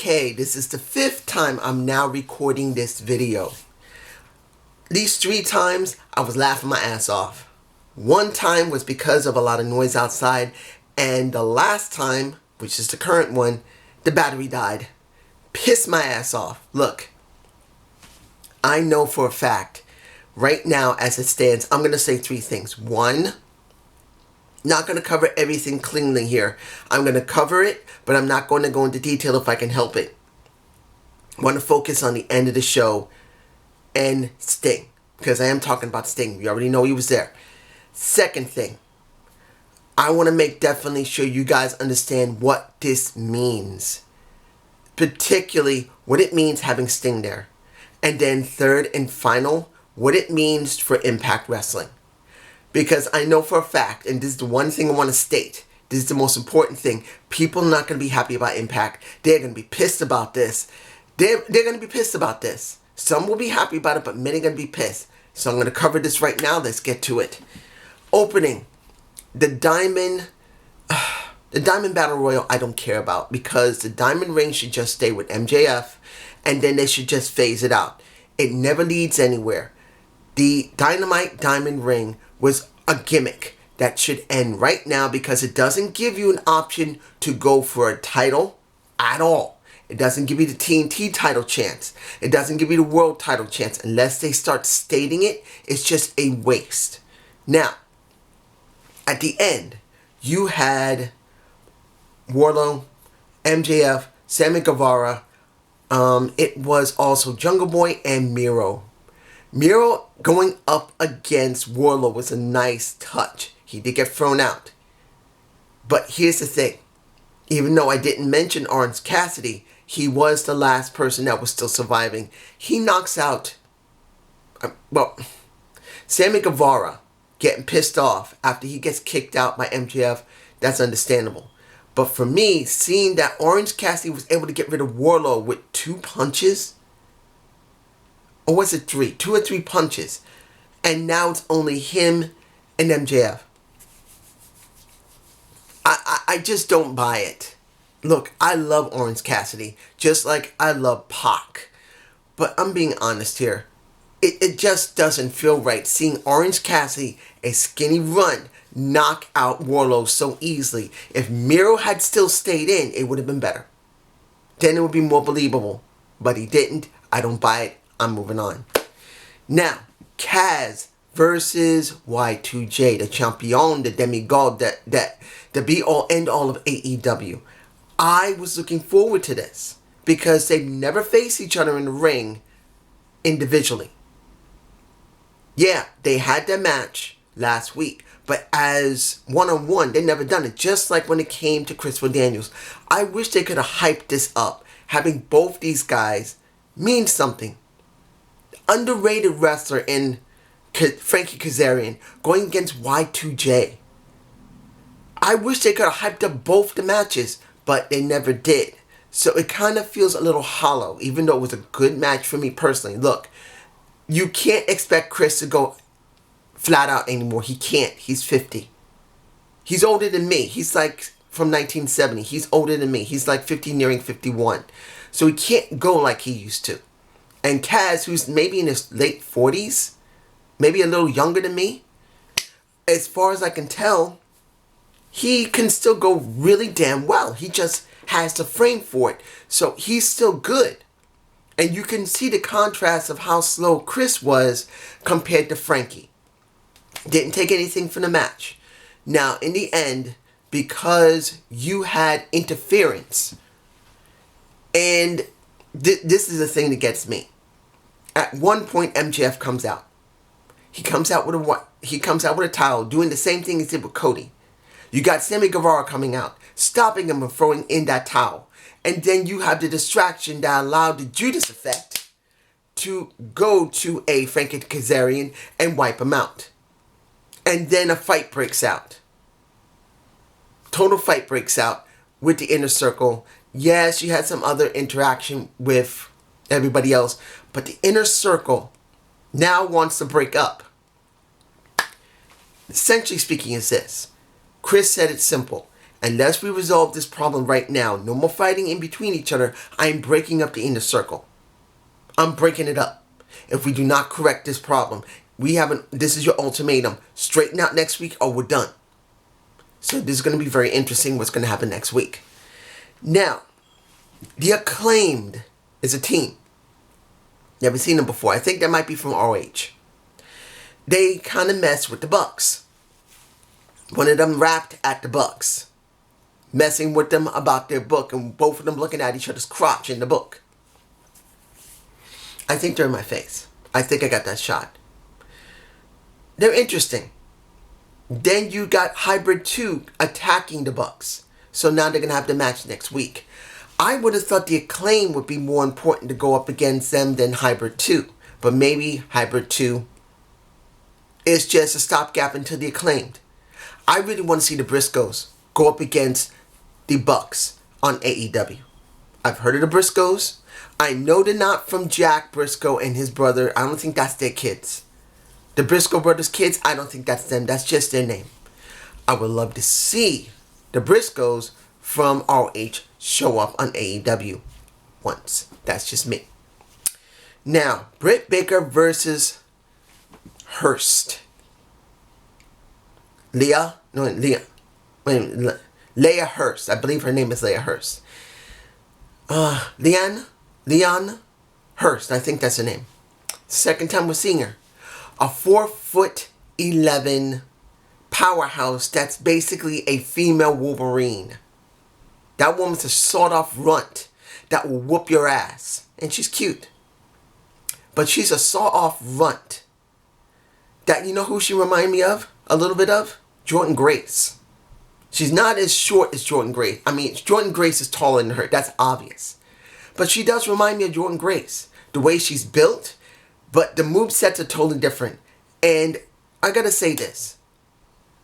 Okay, this is the 5th time I'm now recording this video. These 3 times, I was laughing my ass off. One time was because of a lot of noise outside, and the last time, which is the current one, the battery died. Pissed my ass off. Look, I know for a fact, right now as it stands, I'm going to say 3 things. 1, not going to cover everything cleanly here. I'm going to cover it, but I'm not going to go into detail if I can help it. I want to focus on the end of the show and Sting, because I am talking about Sting. You already know he was there. Second thing, I want to make definitely sure you guys understand what this means, particularly what it means having Sting there. And then third and final, what it means for Impact Wrestling. Because I know for a fact, and this is the one thing I want to state, this is the most important thing, people are not going to be happy about Impact. They're going to be pissed about this. They're going to be pissed about this. Some will be happy about it, but many are going to be pissed. So I'm going to cover this right now. Let's get to it. Opening, the Diamond Battle Royal I don't care about, because the Diamond ring should just stay with MJF, and then they should just phase it out. It never leads anywhere. The Dynamite Diamond ring was a gimmick that should end right now, because it doesn't give you an option to go for a title at all. It doesn't give you the TNT title chance. It doesn't give you the world title chance. Unless they start stating it, it's just a waste. Now, at the end, you had Wardlow, MJF, Sammy Guevara. It was also Jungle Boy and Miro. Miro going up against Wardlow was a nice touch. He did get thrown out. But here's the thing. Even though I didn't mention Orange Cassidy, he was the last person that was still surviving. He knocks out, Sammy Guevara getting pissed off after he gets kicked out by MJF. That's understandable. But for me, seeing that Orange Cassidy was able to get rid of Wardlow with 2 punches, or was it 3? 2 or 3 punches. And now it's only him and MJF. I just don't buy it. Look, I love Orange Cassidy, just like I love Pac. But I'm being honest here. It just doesn't feel right seeing Orange Cassidy, a skinny runt, knock out Wardlow so easily. If Miro had still stayed in, it would have been better. Then it would be more believable. But he didn't. I don't buy it. I'm moving on. Now, Kaz versus Y2J, the champion, the demigod, the be-all, end-all of AEW. I was looking forward to this because they never face each other in the ring individually. Yeah, they had their match last week, but as one-on-one, they never done it. Just like when it came to Christopher Daniels. I wish they could have hyped this up. Having both these guys means something. Underrated wrestler in Frankie Kazarian going against Y2J. I wish they could have hyped up both the matches, but they never did. So it kind of feels a little hollow, even though it was a good match for me personally. Look, you can't expect Chris to go flat out anymore. He can't. He's 50. He's older than me. He's like from 1970. He's older than me. He's like 50, nearing 51. So he can't go like he used to. And Kaz, who's maybe in his late 40s, maybe a little younger than me, as far as I can tell, he can still go really damn well. He just has the frame for it. So he's still good. And you can see the contrast of how slow Chris was compared to Frankie. Didn't take anything from the match. Now, in the end, because you had interference, and this is the thing that gets me. At one point, MJF comes out. He comes out with a towel, doing the same thing he did with Cody. You got Sammy Guevara coming out, stopping him and throwing in that towel. And then you have the distraction that allowed the Judas effect to go to a Frankie Kazarian and wipe him out. And then a fight breaks out. Total fight breaks out with the Inner Circle. Yes, you had some other interaction with everybody else, but the Inner Circle now wants to break up. Essentially speaking is this. Chris said it's simple. Unless we resolve this problem right now, no more fighting in between each other, I am breaking up the inner circle. I'm breaking it up. If we do not correct this problem, this is your ultimatum. Straighten out next week or we're done. So this is going to be very interesting what's going to happen next week. Now, the Acclaimed is a team. Never seen them before. I think that might be from ROH. They kind of mess with the Bucks. One of them rapped at the Bucks, messing with them about their book, and both of them looking at each other's crotch in the book. I think they're in my face. I think I got that shot. They're interesting. Then you got Hybrid 2 attacking the Bucks. So now they're going to have the match next week. I would have thought the Acclaim would be more important to go up against them than Hybrid 2. But maybe Hybrid 2 is just a stopgap until the Acclaimed. I really want to see the Briscoes go up against the Bucks on AEW. I've heard of the Briscoes. I know they're not from Jack Briscoe and his brother. I don't think that's their kids. The Briscoe brothers' kids, I don't think that's them. That's just their name. I would love to see the Briscoes from ROH show up on AEW once. That's just me. Now, Britt Baker versus Hurst. Leah Hurst. I believe her name is Leah Hurst. Leon Hurst. I think that's her name. Second time we're seeing her. A 4'11" powerhouse that's basically a female Wolverine. That woman's a sawed-off runt that will whoop your ass. And she's cute. But she's a saw-off runt. That, you know who she reminds me of? A little bit of? Jordan Grace. She's not as short as Jordan Grace. I mean, Jordan Grace is taller than her. That's obvious. But she does remind me of Jordan Grace. The way she's built. But the movesets are totally different. And I gotta say this.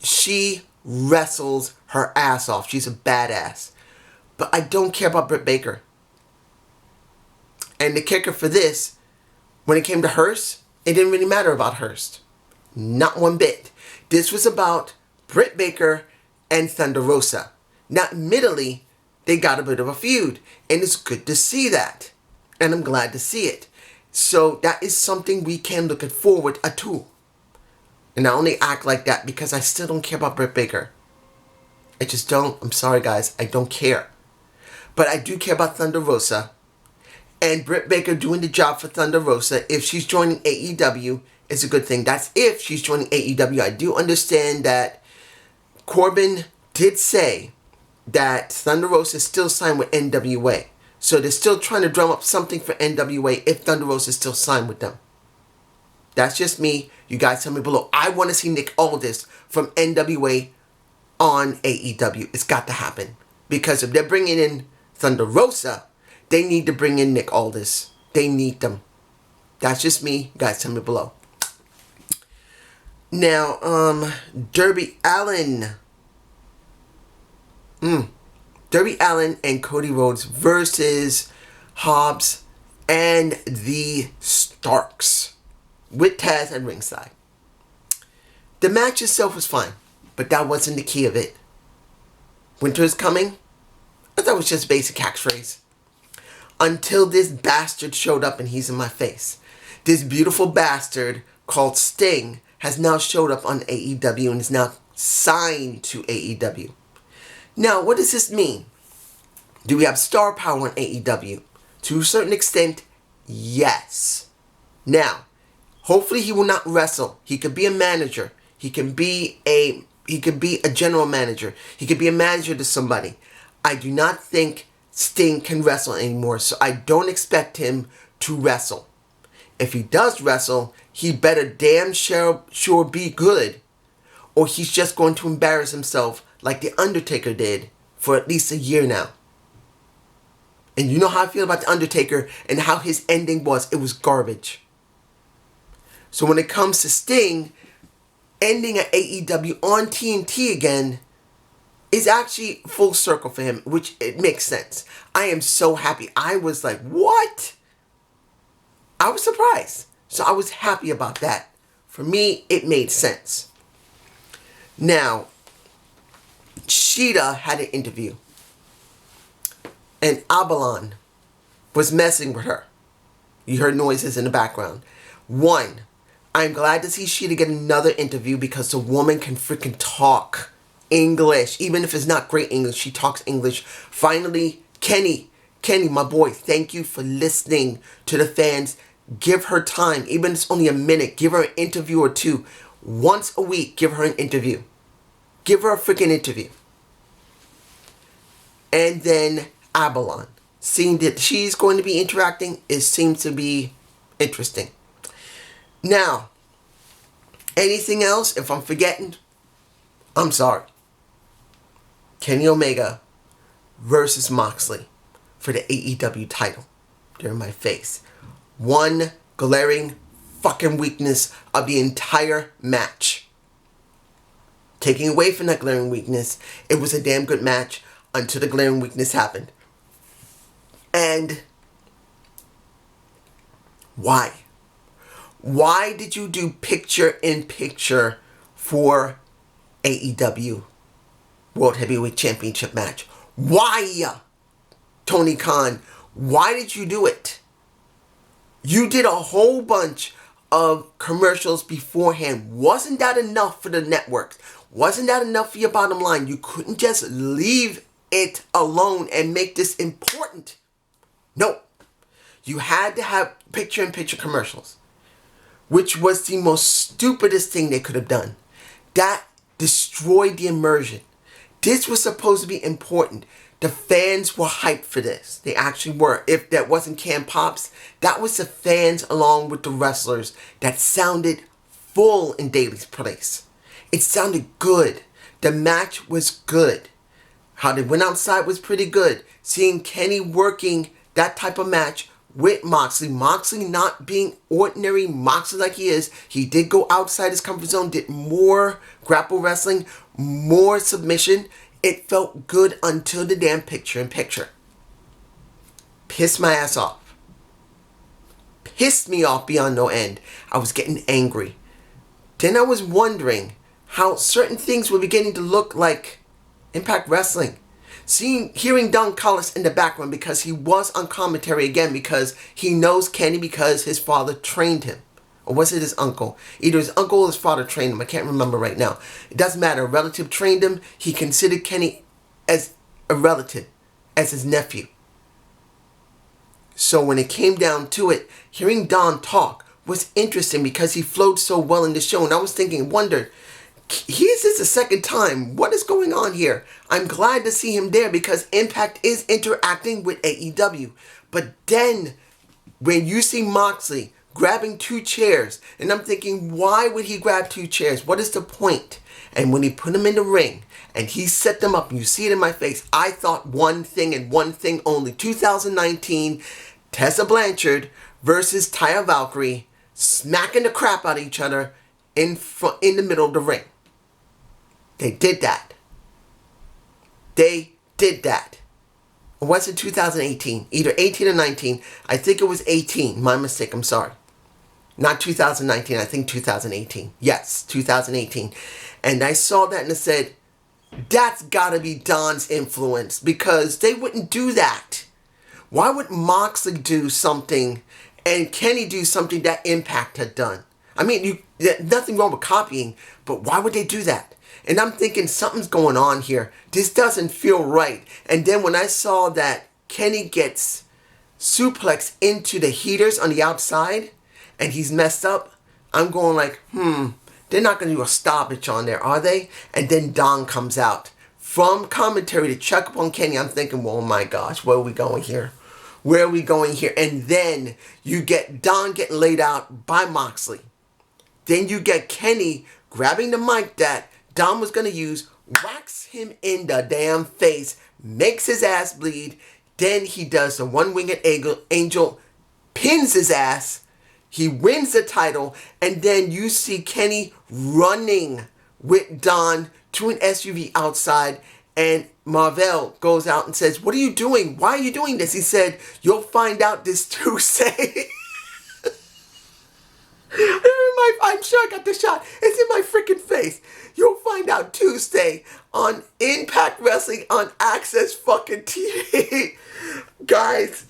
She wrestles her ass off. She's a badass. But I don't care about Britt Baker. And the kicker for this, when it came to Hurst, it didn't really matter about Hurst. Not one bit. This was about Britt Baker and Thunder Rosa. Now, admittedly, they got a bit of a feud. And it's good to see that. And I'm glad to see it. So that is something we can look forward to. And I only act like that because I still don't care about Britt Baker. I just don't. I'm sorry, guys. I don't care. But I do care about Thunder Rosa. And Britt Baker doing the job for Thunder Rosa. If she's joining AEW, it's a good thing. That's if she's joining AEW. I do understand that Corbin did say that Thunder Rosa is still signed with NWA. So they're still trying to drum up something for NWA if Thunder Rosa is still signed with them. That's just me. You guys tell me below. I want to see Nick Aldis from NWA on AEW. It's got to happen. Because if they're bringing in Thunder Rosa, they need to bring in Nick Aldis. They need them. That's just me. You guys tell me below. Now, Darby Allin. Darby Allin and Cody Rhodes versus Hobbs and the Starks with Taz at ringside. The match itself was fine, but that wasn't the key of it. Winter is coming? I thought it was just a basic catchphrase. Until this bastard showed up and he's in my face. This beautiful bastard called Sting has now showed up on AEW and is now signed to AEW. Now, what does this mean? Do we have star power in AEW? To a certain extent, yes. Now, hopefully he will not wrestle. He could be a manager. He can be a general manager. He could be a manager to somebody. I do not think Sting can wrestle anymore, so I don't expect him to wrestle. If he does wrestle, he better damn sure be good, or he's just going to embarrass himself like The Undertaker did for at least a year now. And you know how I feel about The Undertaker and how his ending was. It was garbage. So when it comes to Sting, ending at AEW on TNT again is actually full circle for him, which it makes sense. I am so happy. I was like, what? I was surprised. So I was happy about that. For me, it made sense. Now, Sheeta had an interview. And Abalon was messing with her. You heard noises in the background. One, I'm glad to see Sheeta get another interview because the woman can freaking talk English. Even if it's not great English, she talks English. Finally, Kenny, my boy, thank you for listening to the fans. Give her time. Even if it's only a minute, give her an interview or two. Once a week, give her an interview. Give her a freaking interview. And then Abalon. Seeing that she's going to be interacting, it seems to be interesting. Now, anything else? If I'm forgetting, I'm sorry. Kenny Omega versus Moxley for the AEW title. They're in my face. One glaring fucking weakness of the entire match. Taking away from that glaring weakness, it was a damn good match until the glaring weakness happened. And why? Why did you do picture-in-picture for AEW World Heavyweight Championship match? Why, Tony Khan? Why did you do it? You did a whole bunch of commercials beforehand. Wasn't that enough for the networks? Wasn't that enough for your bottom line? You couldn't just leave it alone and make this important. No. You had to have picture-in-picture commercials, which was the most stupidest thing they could have done. That destroyed the immersion. This was supposed to be important. The fans were hyped for this. They actually were. If that wasn't Cam Pops, that was the fans along with the wrestlers that sounded full in Daily's place. It sounded good. The match was good. How they went outside was pretty good. Seeing Kenny working that type of match with Moxley. Moxley not being ordinary Moxley like he is. He did go outside his comfort zone, did more grapple wrestling, more submission. It felt good until the damn picture-in-picture. Pissed my ass off. Pissed me off beyond no end. I was getting angry. Then I was wondering how certain things were beginning to look like Impact Wrestling. Hearing Don Callis in the background because he was on commentary again because he knows Kenny because his father trained him. Or was it his uncle? Either his uncle or his father trained him. I can't remember right now. It doesn't matter. A relative trained him. He considered Kenny as a relative, as his nephew. So when it came down to it, hearing Don talk was interesting because he flowed so well in the show. And I was wondered, is this the second time? What is going on here? I'm glad to see him there because Impact is interacting with AEW. But then, when you see Moxley grabbing two chairs, and I'm thinking, why would he grab two chairs? What is the point? And when he put them in the ring, and he set them up, and you see it in my face, I thought one thing and one thing only. 2019, Tessa Blanchard versus Taya Valkyrie, smacking the crap out of each other in the middle of the ring. They did that. They did that. Or was it 2018? Either 18 or 19. I think it was 18. My mistake. I'm sorry. Not 2019. I think 2018. Yes, 2018. And I saw that and I said, that's got to be Don's influence because they wouldn't do that. Why would Moxley do something and Kenny do something that Impact had done? I mean, nothing wrong with copying, but why would they do that? And I'm thinking something's going on here. This doesn't feel right. And then when I saw that Kenny gets suplexed into the heaters on the outside and he's messed up, I'm going like, they're not going to do a stoppage on there, are they? And then Don comes out from commentary to check up on Kenny. I'm thinking, well, oh my gosh, where are we going here? Where are we going here? And then you get Don getting laid out by Moxley. Then you get Kenny grabbing the mic that Don was going to use, whacks him in the damn face, makes his ass bleed. Then he does the one-winged angel, pins his ass. He wins the title. And then you see Kenny running with Don to an SUV outside. And Marvell goes out and says, what are you doing? Why are you doing this? He said, you'll find out this Tuesday. I'm sure I got the shot. It's in my freaking face. You'll find out Tuesday on Impact Wrestling on Access fucking TV. Guys,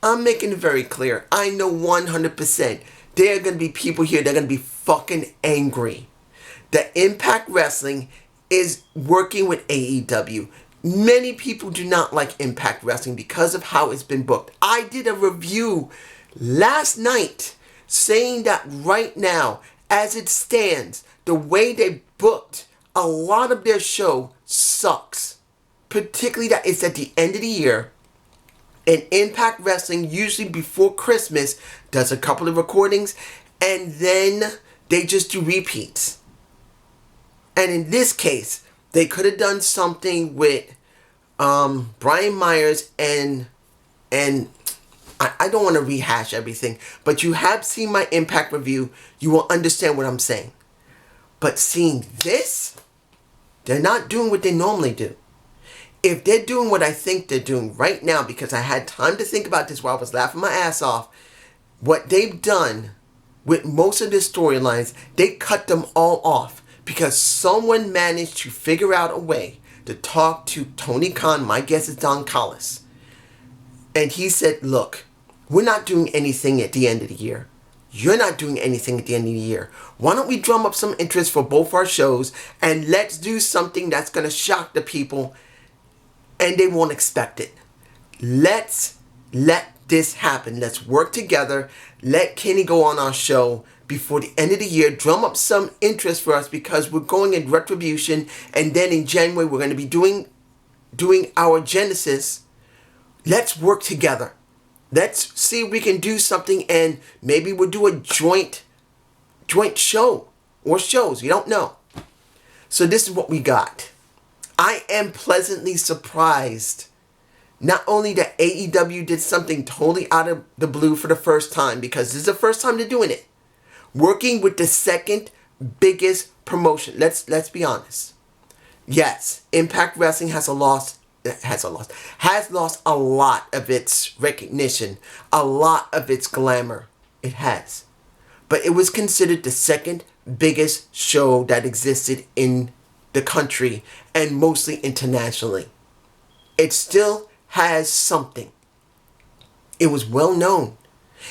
I'm making it very clear. I know 100% there are going to be people here that are going to be fucking angry that Impact Wrestling is working with AEW. Many people do not like Impact Wrestling because of how it's been booked. I did a review last night saying that right now, as it stands, the way they booked a lot of their show sucks. Particularly that it's at the end of the year. And Impact Wrestling, usually before Christmas, does a couple of recordings and then they just do repeats. And in this case, they could have done something with Brian Myers and I don't want to rehash everything, but you have seen my Impact review. You will understand what I'm saying. But seeing this, they're not doing what they normally do. If they're doing what I think they're doing right now, because I had time to think about this while I was laughing my ass off, what they've done with most of the storylines, they cut them all off because someone managed to figure out a way to talk to Tony Khan, my guess is Don Callis. And he said, look, we're not doing anything at the end of the year. You're not doing anything at the end of the year. Why don't we drum up some interest for both our shows and let's do something that's going to shock the people and they won't expect it. Let's let this happen. Let's work together. Let Kenny go on our show before the end of the year. Drum up some interest for us because we're going in Retribution. And then in January, we're going to be doing our Genesis. Let's work together. Let's see if we can do something and maybe we'll do a joint show or shows. You don't know. So this is what we got. I am pleasantly surprised. Not only that AEW did something totally out of the blue for the first time, because this is the first time they're doing it. Working with the second biggest promotion. Let's be honest. Yes, Impact Wrestling has lost a lot of its recognition, a lot of its glamour. It has. But it was considered the second biggest show that existed in the country and mostly internationally. It still has something. It was well known.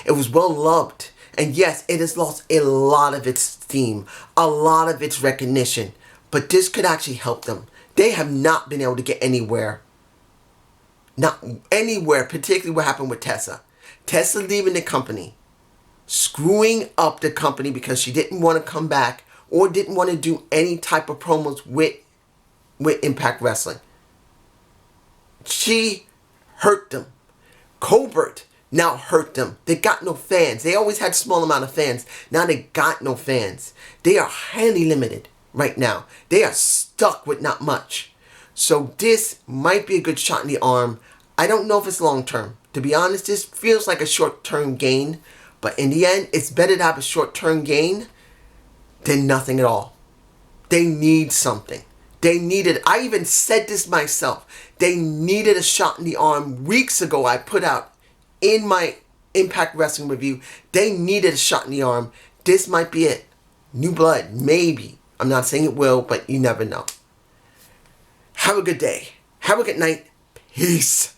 It was well loved. And yes, it has lost a lot of its steam, a lot of its recognition. But this could actually help them. They have not been able to get anywhere. Not anywhere, particularly what happened with Tessa. Tessa leaving the company. Screwing up the company because she didn't want to come back or didn't want to do any type of promos with Impact Wrestling. She hurt them. Colbert now hurt them. They got no fans. They always had a small amount of fans. Now they got no fans. They are highly limited right now. They are stuck with not much. So this might be a good shot in the arm. I don't know if it's long term. To be honest, this feels like a short term gain. But in the end, it's better to have a short term gain than nothing at all. They need something. They needed, I even said this myself, they needed a shot in the arm. Weeks ago, I put out in my Impact Wrestling review, they needed a shot in the arm. This might be it. New blood, maybe. I'm not saying it will, but you never know. Have a good day. Have a good night. Peace.